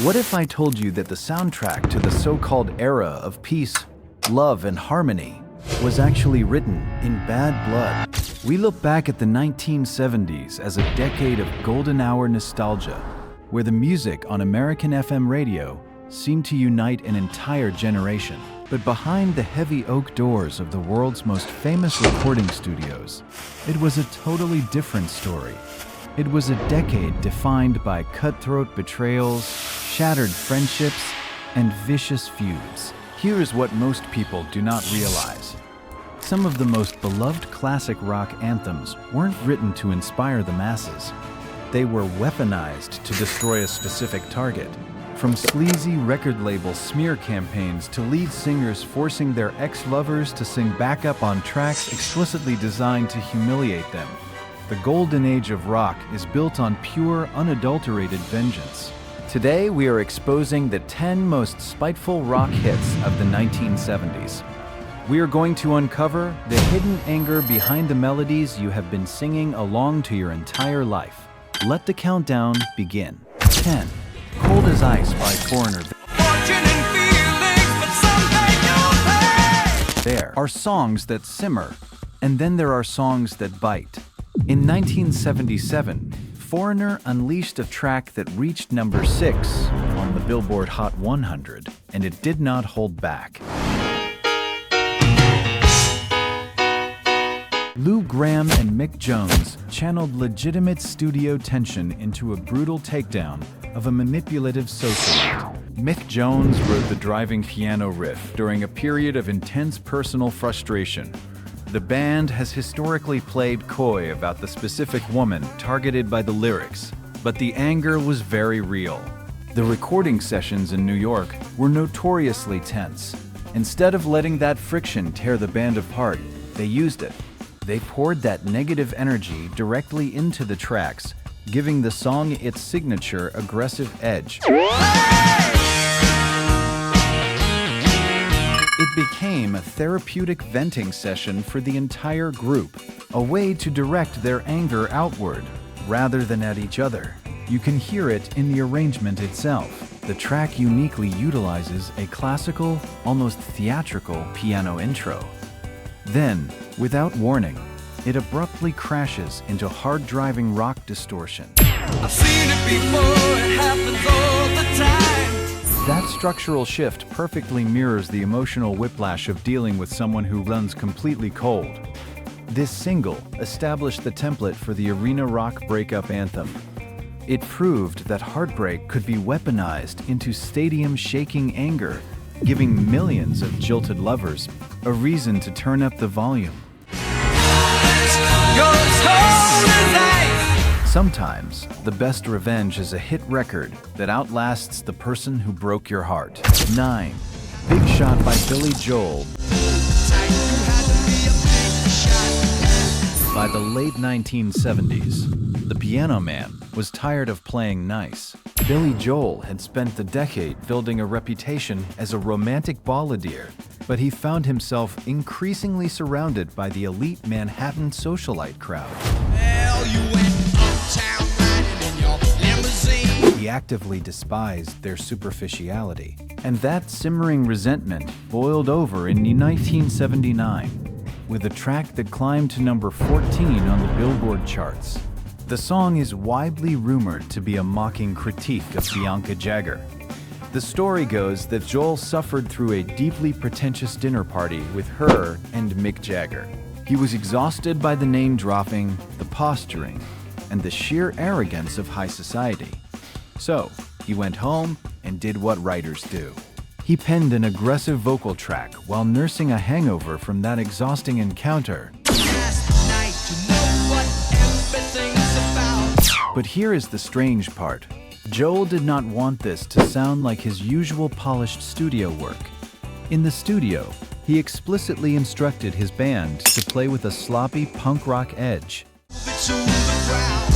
What if I told you that the soundtrack to the so-called era of peace, love, and harmony was actually written in bad blood? We look back at the 1970s as a decade of golden hour nostalgia, where the music on American FM radio seemed to unite an entire generation. But behind the heavy oak doors of the world's most famous recording studios, it was a totally different story. It was a decade defined by cutthroat betrayals, shattered friendships, and vicious feuds. Here is what most people do not realize. Some of the most beloved classic rock anthems weren't written to inspire the masses. They were weaponized to destroy a specific target. From sleazy record label smear campaigns to lead singers forcing their ex-lovers to sing backup on tracks explicitly designed to humiliate them. The golden age of rock is built on pure, unadulterated vengeance. Today, we are exposing the 10 most spiteful rock hits of the 1970s. We are going to uncover the hidden anger behind the melodies you have been singing along to your entire life. Let the countdown begin. 10. Cold as Ice by Foreigner. There are songs that simmer, and then there are songs that bite. In 1977, Foreigner unleashed a track that reached number 6 on the Billboard Hot 100, and it did not hold back. Lou Gramm and Mick Jones channeled legitimate studio tension into a brutal takedown of a manipulative socialite. Mick Jones wrote the driving piano riff during a period of intense personal frustration. The band has historically played coy about the specific woman targeted by the lyrics, but the anger was very real. The recording sessions in New York were notoriously tense. Instead of letting that friction tear the band apart, they used it. They poured that negative energy directly into the tracks, giving the song its signature aggressive edge. It became a therapeutic venting session for the entire group, a way to direct their anger outward, rather than at each other. You can hear it in the arrangement itself. The track uniquely utilizes a classical, almost theatrical piano intro. Then, without warning, it abruptly crashes into hard-driving rock distortion. I've seen it before, it happens all the time. That structural shift perfectly mirrors the emotional whiplash of dealing with someone who runs completely cold. This single established the template for the arena rock breakup anthem. It proved that heartbreak could be weaponized into stadium-shaking anger, giving millions of jilted lovers a reason to turn up the volume. Sometimes, the best revenge is a hit record that outlasts the person who broke your heart. 9. Big Shot by Billy Joel. By the late 1970s, the Piano Man was tired of playing nice. Billy Joel had spent the decade building a reputation as a romantic balladeer, but he found himself increasingly surrounded by the elite Manhattan socialite crowd. Well, you went uptown riding in your limousine. He actively despised their superficiality, and that simmering resentment boiled over in 1979 with a track that climbed to number 14 on the Billboard charts. The song is widely rumored to be a mocking critique of Bianca Jagger. The story goes that Joel suffered through a deeply pretentious dinner party with her and Mick Jagger. He was exhausted by the name-dropping, the posturing, and the sheer arrogance of high society. So, he went home and did what writers do. He penned an aggressive vocal track while nursing a hangover from that exhausting encounter. But here is the strange part. Joel did not want this to sound like his usual polished studio work. In the studio, he explicitly instructed his band to play with a sloppy punk rock edge. To the crowd,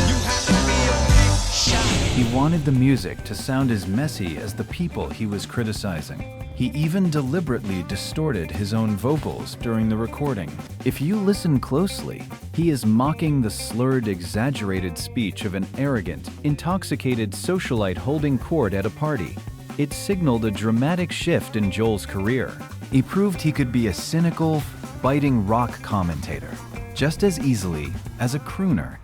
you have to be a big shot. He wanted the music to sound as messy as the people he was criticizing. He even deliberately distorted his own vocals during the recording. If you listen closely, he is mocking the slurred, exaggerated speech of an arrogant, intoxicated socialite holding court at a party. It signaled a dramatic shift in Joel's career. He proved he could be a cynical, biting rock commentator, just as easily as a crooner.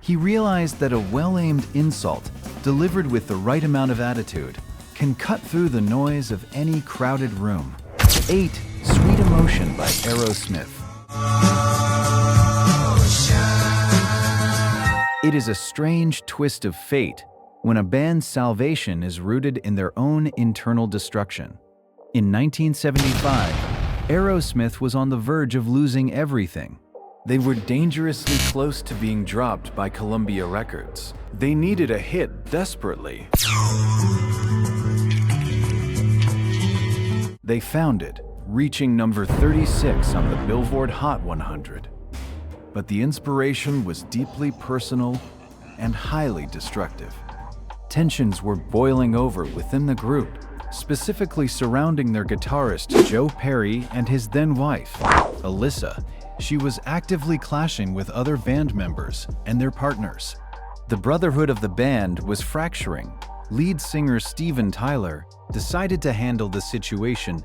He realized that a well-aimed insult, delivered with the right amount of attitude, can cut through the noise of any crowded room. 8. Sweet Emotion by Aerosmith. It is a strange twist of fate when a band's salvation is rooted in their own internal destruction. In 1975, Aerosmith was on the verge of losing everything. They were dangerously close to being dropped by Columbia Records. They needed a hit desperately. They found it, reaching number 36 on the Billboard Hot 100. But the inspiration was deeply personal and highly destructive. Tensions were boiling over within the group, specifically surrounding their guitarist Joe Perry and his then-wife, Alyssa. She was actively clashing with other band members and their partners. The brotherhood of the band was fracturing. Lead singer Steven Tyler decided to handle the situation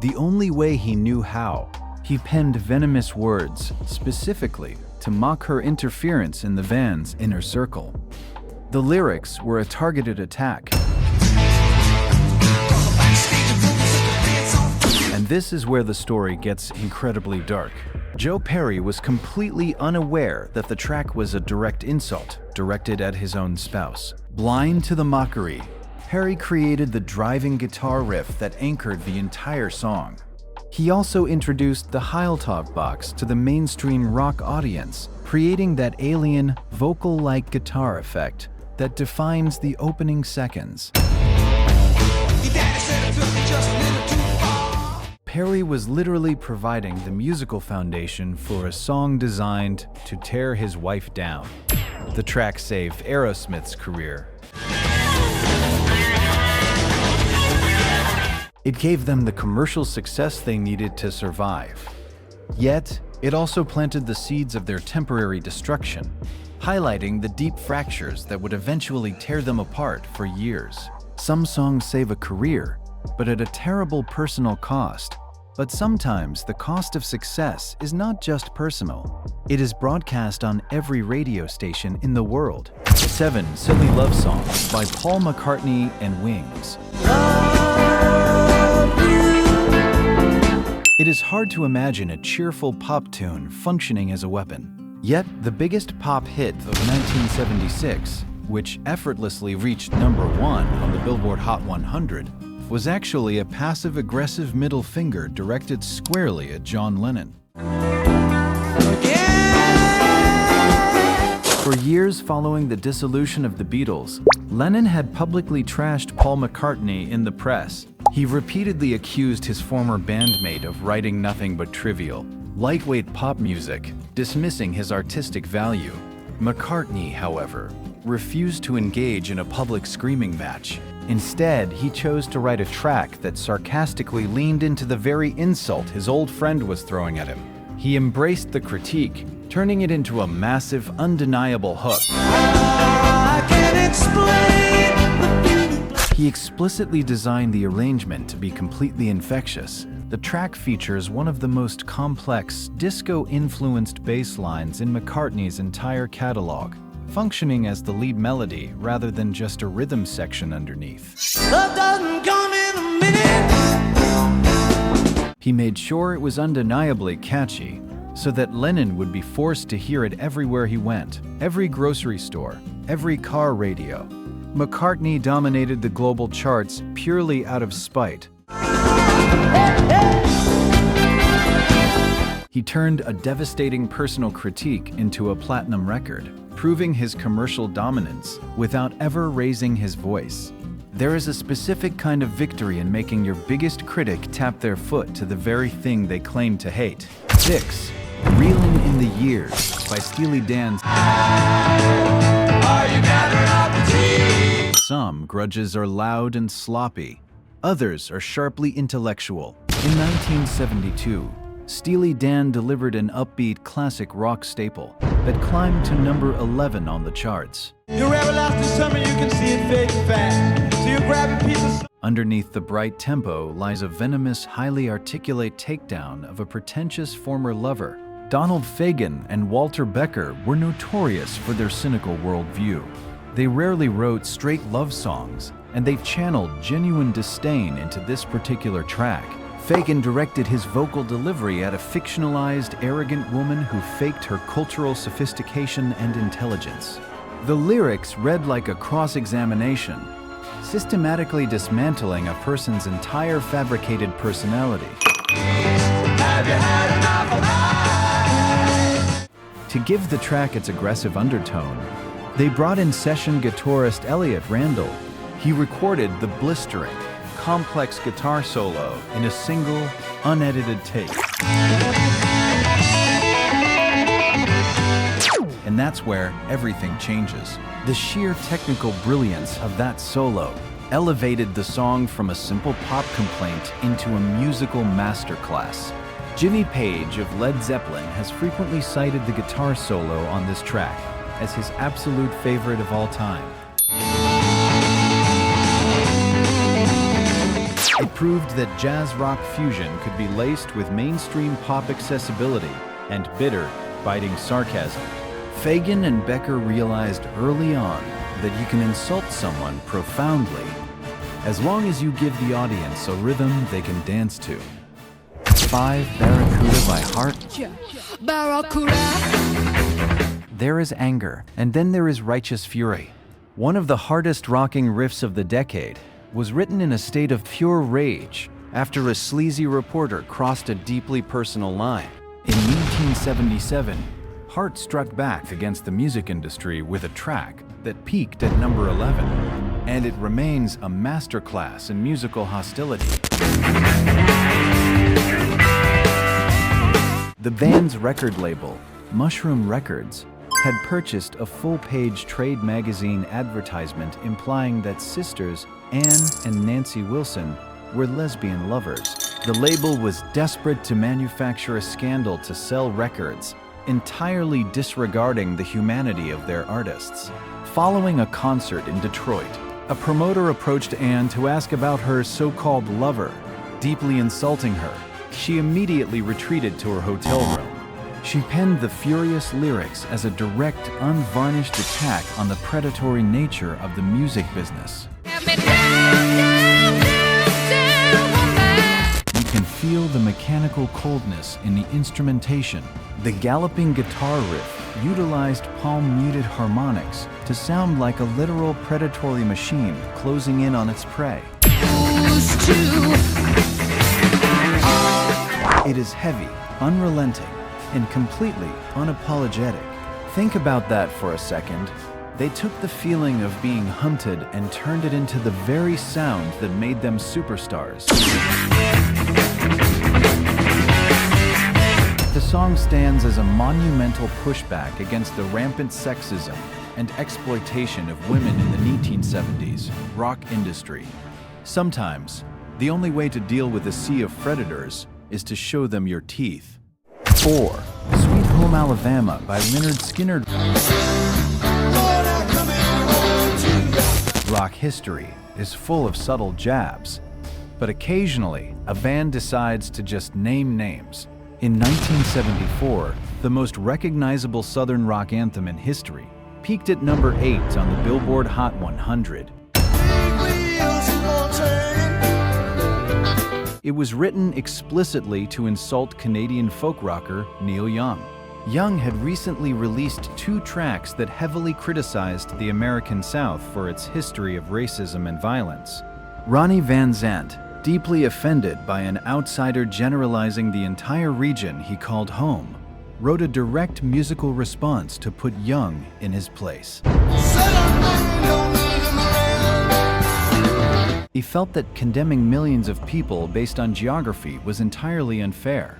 the only way he knew how. He penned venomous words, specifically to mock her interference in the band's inner circle. The lyrics were a targeted attack. And this is where the story gets incredibly dark. Joe Perry was completely unaware that the track was a direct insult directed at his own spouse. Blind to the mockery, Perry created the driving guitar riff that anchored the entire song. He also introduced the Heil-Tag box to the mainstream rock audience, creating that alien, vocal-like guitar effect that defines the opening seconds. Perry was literally providing the musical foundation for a song designed to tear his wife down. The track saved Aerosmith's career. It gave them the commercial success they needed to survive. Yet, it also planted the seeds of their temporary destruction, highlighting the deep fractures that would eventually tear them apart for years. Some songs save a career, but at a terrible personal cost. But sometimes the cost of success is not just personal. It is broadcast on every radio station in the world. 7 Silly Love Songs by Paul McCartney and Wings. It is hard to imagine a cheerful pop tune functioning as a weapon. Yet, the biggest pop hit of 1976, which effortlessly reached number 1 on the Billboard Hot 100, was actually a passive-aggressive middle finger directed squarely at John Lennon. For years following the dissolution of the Beatles, Lennon had publicly trashed Paul McCartney in the press. He repeatedly accused his former bandmate of writing nothing but trivial, lightweight pop music, dismissing his artistic value. McCartney, however, refused to engage in a public screaming match. Instead, he chose to write a track that sarcastically leaned into the very insult his old friend was throwing at him. He embraced the critique, turning it into a massive, undeniable hook. He explicitly designed the arrangement to be completely infectious. The track features one of the most complex, disco-influenced bass lines in McCartney's entire catalog, functioning as the lead melody rather than just a rhythm section underneath. Love doesn't come in a minute. He made sure it was undeniably catchy, so that Lennon would be forced to hear it everywhere he went, every grocery store, every car radio. McCartney dominated the global charts purely out of spite. He turned a devastating personal critique into a platinum record, proving his commercial dominance without ever raising his voice. There is a specific kind of victory in making your biggest critic tap their foot to the very thing they claim to hate. 6. Reeling in the Years by Steely Dan's. Some grudges are loud and sloppy. Others are sharply intellectual. In 1972, Steely Dan delivered an upbeat classic rock staple that climbed to number 11 on the charts. Your everlasting summer, you can see it fading fast. So you grab a piece of... Underneath the bright tempo lies a venomous, highly articulate takedown of a pretentious former lover. Donald Fagen and Walter Becker were notorious for their cynical worldview. They rarely wrote straight love songs, and they channeled genuine disdain into this particular track. Fagen directed his vocal delivery at a fictionalized, arrogant woman who faked her cultural sophistication and intelligence. The lyrics read like a cross-examination, systematically dismantling a person's entire fabricated personality. Have you had enough of life? To give the track its aggressive undertone, they brought in session guitarist Elliot Randall. He recorded the blistering, complex guitar solo in a single, unedited take. And that's where everything changes. The sheer technical brilliance of that solo elevated the song from a simple pop complaint into a musical masterclass. Jimmy Page of Led Zeppelin has frequently cited the guitar solo on this track as his absolute favorite of all time. It proved that jazz rock fusion could be laced with mainstream pop accessibility and bitter, biting sarcasm. Fagen and Becker realized early on that you can insult someone profoundly as long as you give the audience a rhythm they can dance to. 5 Barracuda by Heart. Barracuda. There is anger, and then there is righteous fury. One of the hardest rocking riffs of the decade was written in a state of pure rage after a sleazy reporter crossed a deeply personal line. In 1977, Heart struck back against the music industry with a track that peaked at number 11, and it remains a masterclass in musical hostility. The band's record label, Mushroom Records, had purchased a full-page trade magazine advertisement implying that sisters Anne and Nancy Wilson were lesbian lovers. The label was desperate to manufacture a scandal to sell records, entirely disregarding the humanity of their artists. Following a concert in Detroit, a promoter approached Anne to ask about her so-called lover, deeply insulting her. She immediately retreated to her hotel room. She penned the furious lyrics as a direct, unvarnished attack on the predatory nature of the music business. You can feel the mechanical coldness in the instrumentation. The galloping guitar riff utilized palm-muted harmonics to sound like a literal predatory machine closing in on its prey. It is heavy, unrelenting, and completely unapologetic. Think about that for a second. They took the feeling of being hunted and turned it into the very sound that made them superstars. The song stands as a monumental pushback against the rampant sexism and exploitation of women in the 1970s rock industry. Sometimes, the only way to deal with a sea of predators is to show them your teeth. 4. Sweet Home Alabama by Lynyrd Skynyrd. Rock history is full of subtle jabs, but occasionally a band decides to just name names. In 1974, the most recognizable Southern rock anthem in history peaked at number 8 on the Billboard Hot 100. It was written explicitly to insult Canadian folk rocker Neil Young. Young had recently released 2 tracks that heavily criticized the American South for its history of racism and violence. Ronnie Van Zant, deeply offended by an outsider generalizing the entire region he called home, wrote a direct musical response to put Young in his place. He felt that condemning millions of people based on geography was entirely unfair.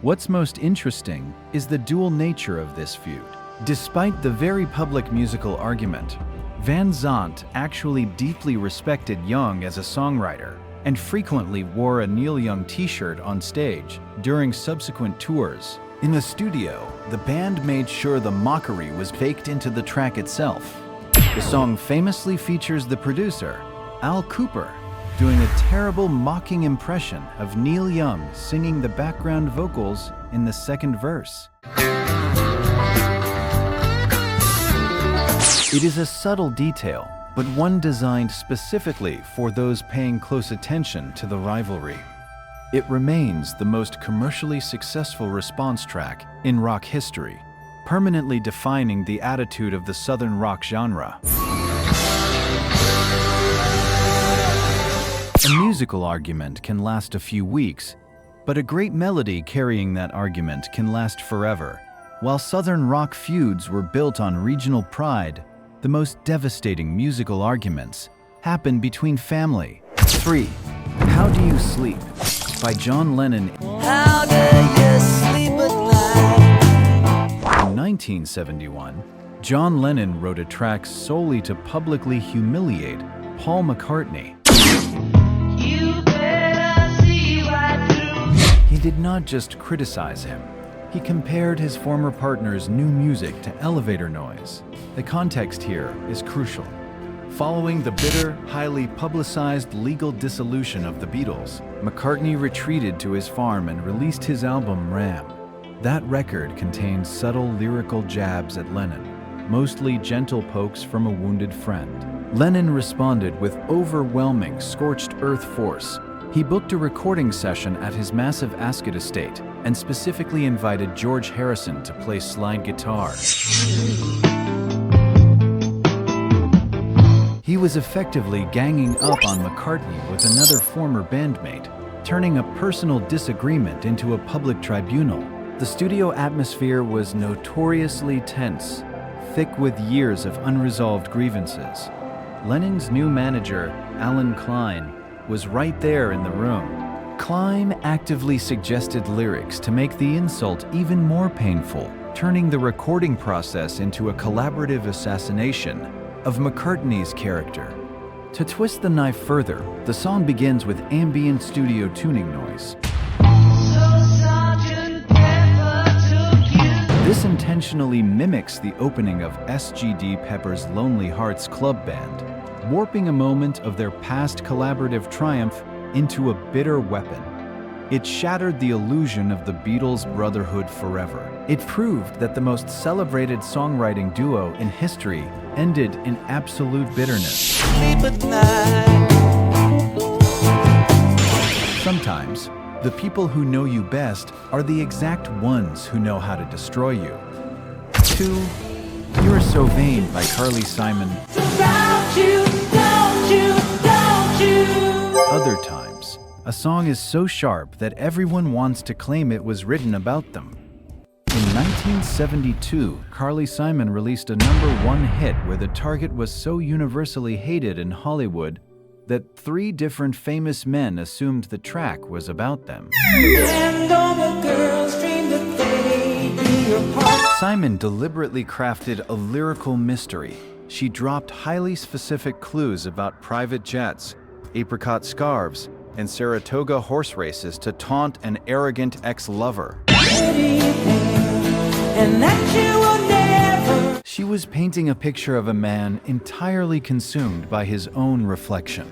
What's most interesting is the dual nature of this feud. Despite the very public musical argument, Van Zandt actually deeply respected Young as a songwriter and frequently wore a Neil Young t-shirt on stage during subsequent tours. In the studio, the band made sure the mockery was baked into the track itself. The song famously features the producer, Al Kooper, doing a terrible mocking impression of Neil Young singing the background vocals in the second verse. It is a subtle detail, but one designed specifically for those paying close attention to the rivalry. It remains the most commercially successful response track in rock history, permanently defining the attitude of the Southern rock genre. A musical argument can last a few weeks, but a great melody carrying that argument can last forever. While Southern rock feuds were built on regional pride, the most devastating musical arguments happen between family. 3. How Do You Sleep? By John Lennon. How do you sleep at night? In 1971, John Lennon wrote a track solely to publicly humiliate Paul McCartney. You better see right through. He did not just criticize him. He compared his former partner's new music to elevator noise. The context here is crucial. Following the bitter, highly publicized legal dissolution of the Beatles, McCartney retreated to his farm and released his album Ram. That record contained subtle lyrical jabs at Lennon, mostly gentle pokes from a wounded friend. Lennon responded with overwhelming scorched earth force. He booked a recording session at his massive Ascot estate and specifically invited George Harrison to play slide guitar. He was effectively ganging up on McCartney with another former bandmate, turning a personal disagreement into a public tribunal. The studio atmosphere was notoriously tense, thick with years of unresolved grievances. Lennon's new manager, Alan Klein, was right there in the room. Klein actively suggested lyrics to make the insult even more painful, turning the recording process into a collaborative assassination of McCartney's character. To twist the knife further, the song begins with ambient studio tuning noise. This intentionally mimics the opening of S.G.D. Pepper's Lonely Hearts Club Band, warping a moment of their past collaborative triumph into a bitter weapon. It shattered the illusion of the Beatles' brotherhood forever. It proved that the most celebrated songwriting duo in history ended in absolute bitterness. Sleep at night. Sometimes, the people who know you best are the exact ones who know how to destroy you. 2. You're So Vain by Carly Simon. Don't you, don't you, don't you. Other times, a song is so sharp that everyone wants to claim it was written about them. In 1972, Carly Simon released a #1 hit where the target was so universally hated in Hollywood that 3 different famous men assumed the track was about them. And all the girls dream that they'd be your partner. Simon deliberately crafted a lyrical mystery. She dropped highly specific clues about private jets, apricot scarves, and Saratoga horse races to taunt an arrogant ex-lover. And that you will never. She was painting a picture of a man entirely consumed by his own reflection.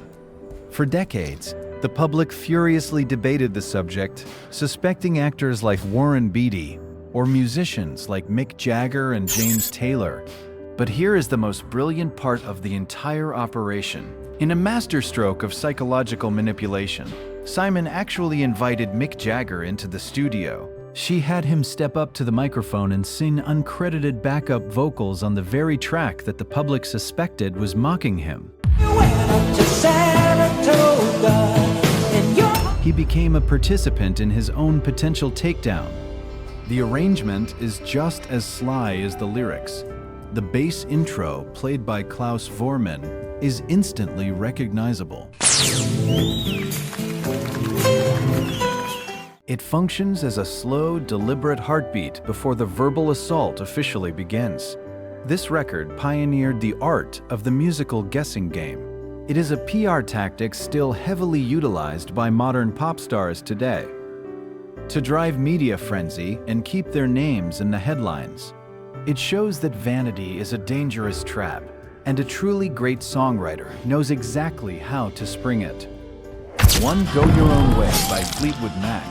For decades, the public furiously debated the subject, suspecting actors like Warren Beatty or musicians like Mick Jagger and James Taylor. But here is the most brilliant part of the entire operation. In a masterstroke of psychological manipulation, Simon actually invited Mick Jagger into the studio. She had him step up to the microphone and sing uncredited backup vocals on the very track that the public suspected was mocking him. You went up to Saratoga and you're. He became a participant in his own potential takedown. The arrangement is just as sly as the lyrics. The bass intro, played by Klaus Voormann, is instantly recognizable. It functions as a slow, deliberate heartbeat before the verbal assault officially begins. This record pioneered the art of the musical guessing game. It is a PR tactic still heavily utilized by modern pop stars today to drive media frenzy and keep their names in the headlines. It shows that vanity is a dangerous trap, and a truly great songwriter knows exactly how to spring it. One Go Your Own Way by Fleetwood Mac.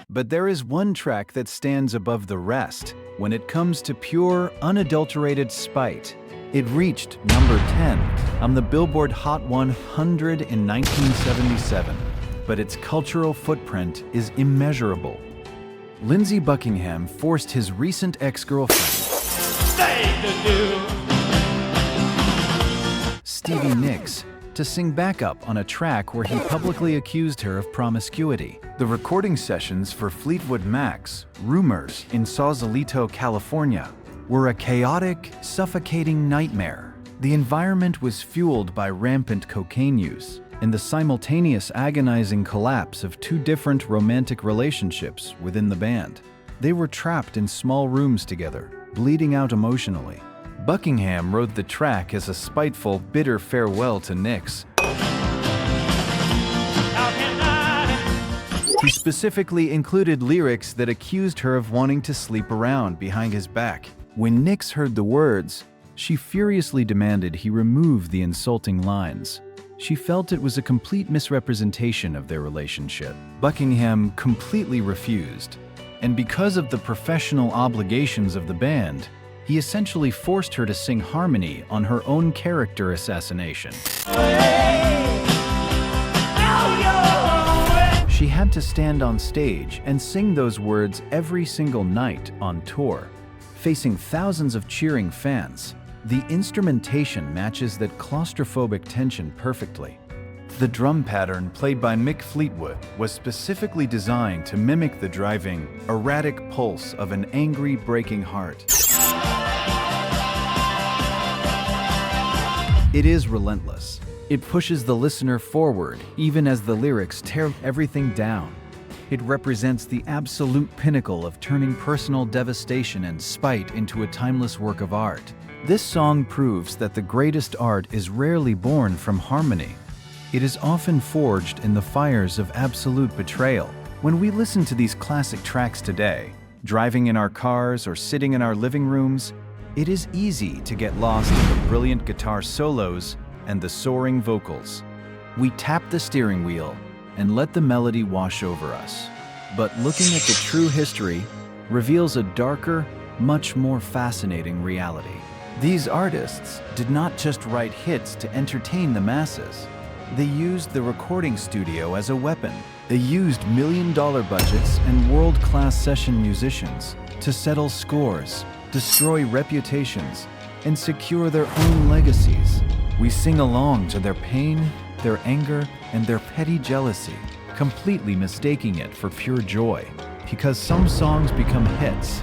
But there is one track that stands above the rest when it comes to pure, unadulterated spite. It reached number 10 on the Billboard Hot 100 in 1977, but its cultural footprint is immeasurable. Lindsey Buckingham forced his recent ex-girlfriend, Stevie Nicks, to sing backup on a track where he publicly accused her of promiscuity. The recording sessions for Fleetwood Mac's Rumors in Sausalito, California, were a chaotic, suffocating nightmare. The environment was fueled by rampant cocaine use and the simultaneous agonizing collapse of two different romantic relationships within the band. They were trapped in small rooms together, bleeding out emotionally. Buckingham wrote the track as a spiteful, bitter farewell to Nicks. He specifically included lyrics that accused her of wanting to sleep around behind his back. When Nicks heard the words, she furiously demanded he remove the insulting lines. She felt it was a complete misrepresentation of their relationship. Buckingham completely refused, and because of the professional obligations of the band, he essentially forced her to sing harmony on her own character assassination. She had to stand on stage and sing those words every single night on tour, facing thousands of cheering fans. The instrumentation matches that claustrophobic tension perfectly. The drum pattern played by Mick Fleetwood was specifically designed to mimic the driving, erratic pulse of an angry, breaking heart. It is relentless. It pushes the listener forward, even as the lyrics tear everything down. It represents the absolute pinnacle of turning personal devastation and spite into a timeless work of art. This song proves that the greatest art is rarely born from harmony. It is often forged in the fires of absolute betrayal. When we listen to these classic tracks today, driving in our cars or sitting in our living rooms, it is easy to get lost in the brilliant guitar solos and the soaring vocals. We tap the steering wheel and let the melody wash over us. But looking at the true history reveals a darker, much more fascinating reality. These artists did not just write hits to entertain the masses. They used the recording studio as a weapon. They used million-dollar budgets and world-class session musicians to settle scores, destroy reputations, and secure their own legacies. We sing along to their pain, their anger, and their petty jealousy, completely mistaking it for pure joy. Because some songs become hits,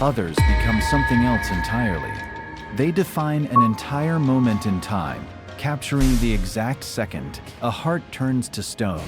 others become something else entirely. They define an entire moment in time, capturing the exact second a heart turns to stone.